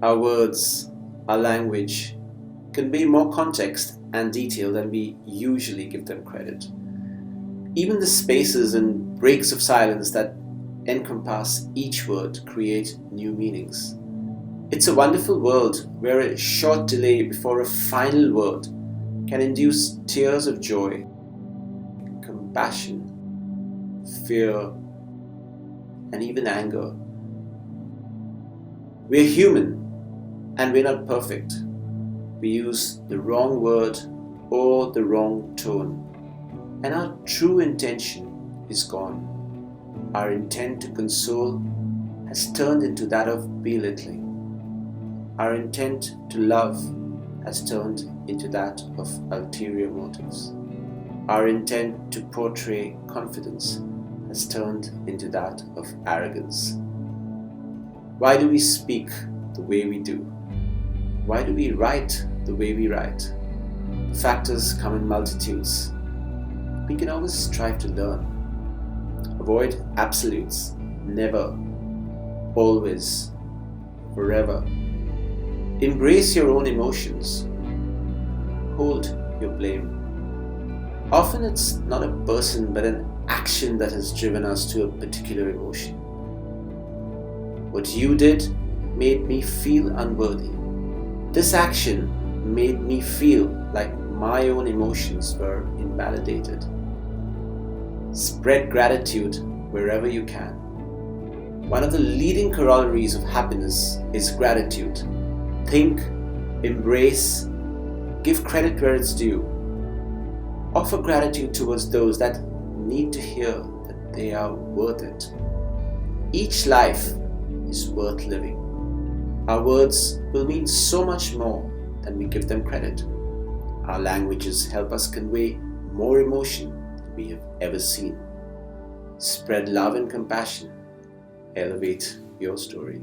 Our words, our language, convey more context and detail than we usually give them credit. Even the spaces and breaks of silence that encompass each word create new meanings. It's a wonderful world where a short delay before a final word can induce tears of joy, compassion, fear, and even anger. We're human and we're not perfect. We use the wrong word or the wrong tone, and our true intention is gone. Our intent to console has turned into that of belittling. Our intent to love has turned into that of ulterior motives. Our intent to portray confidence has turned into that of arrogance. Why do we speak the way we do? Why do we write the way we write? The factors come in multitudes. We can always strive to learn. Avoid absolutes. Never, always, forever. Embrace your own emotions. Hold your blame. Often it's not a person but an action that has driven us to a particular emotion. What you did made me feel unworthy. This action made me feel like my own emotions were invalidated. Spread gratitude wherever you can. One of the leading corollaries of happiness is gratitude. Think, embrace, give credit where it's due. Offer gratitude towards those that need to hear that they are worth it. Each life is worth living. Our words will mean so much more than we give them credit. Our languages help us convey more emotion than we have ever seen. Spread love and compassion. Elevate your story.